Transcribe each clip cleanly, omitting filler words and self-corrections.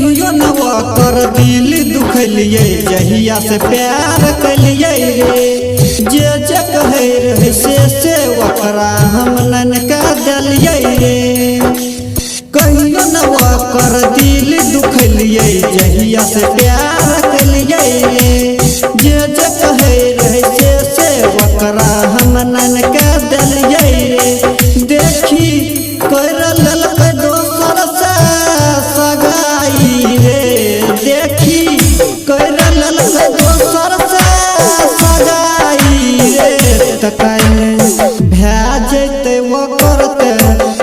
कहियो न कर दिल दुखलिए जहिया से प्यार कलिए रे। जे जे कहे रहे से ओकरा हम नन कह दिलिए रे। कहियो न कर दिल दुखलिए जहिया से प्यार कलिए रे। जे जे कहे रहे से ओकरा हम नन कह दिलिए रे। देखी कर ललक दोसर से सगाई रे। देखी कर ललक दोसर से सगाई रे। तकाई भेजते वो करते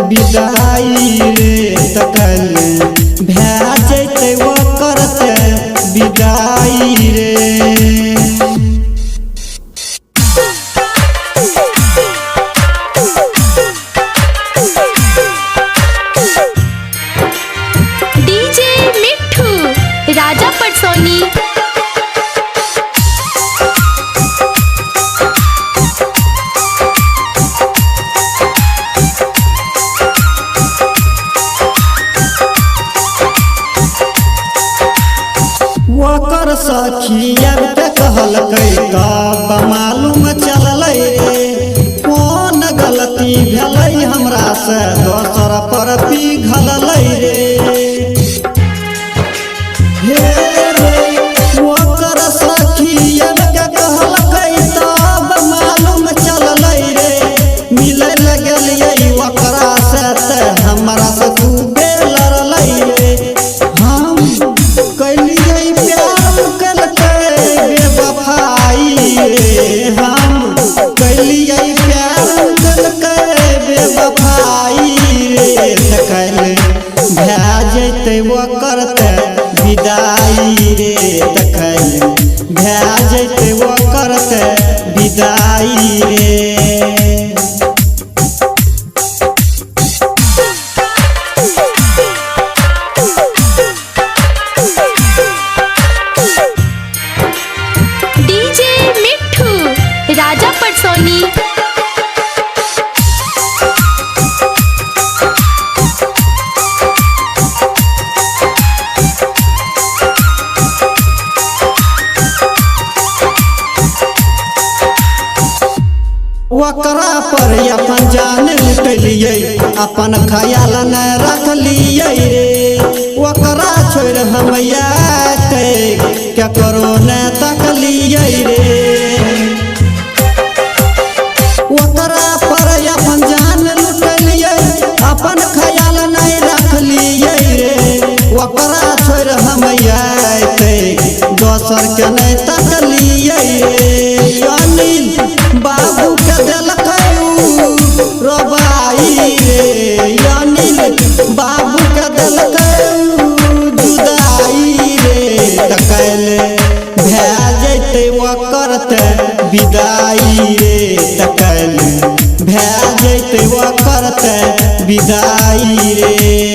विदाई रे। तकाई भेजते वो करते विदाई रे। राजा पटसोनी वकर सखिया के कहलकै तब मालूम चललै रे। कौन गलती भेलै हमरा से दोसर पर पिघललै रे। वकर सखिया के कहलकै तब मालूम चललै रे। मिलै लगलिए ओकरा से ते हमरा से खूबे लड़लै रे। हम कलिए प्यार कलकै बेवफाई रे। हम कलिए प्यार कलकै बेवफाई रे। तकल भेजते वो करते विदाई रे। तकल भेजते वो करते विदाई रे। राजा पटसोनी ओकरा पर अपन जान लुटलिए अपन ख्याल न रखलिए रे। ओकरा छोड़ हम ककरो न तकलिए रे। ओकरा पर अपन जान लुटलिए अपन ख्याल नहीं रखलिए रे। ओकरा छोड़ हम दोसर के नहीं तकलिए रे। अनिल बाबू के दिलकै रोबाई रे। अनिल बाबू के दिलकै जुदाई रे। तकल भेजते वो करते विदाई रे। तकल भेजते वो करते विदाई रे।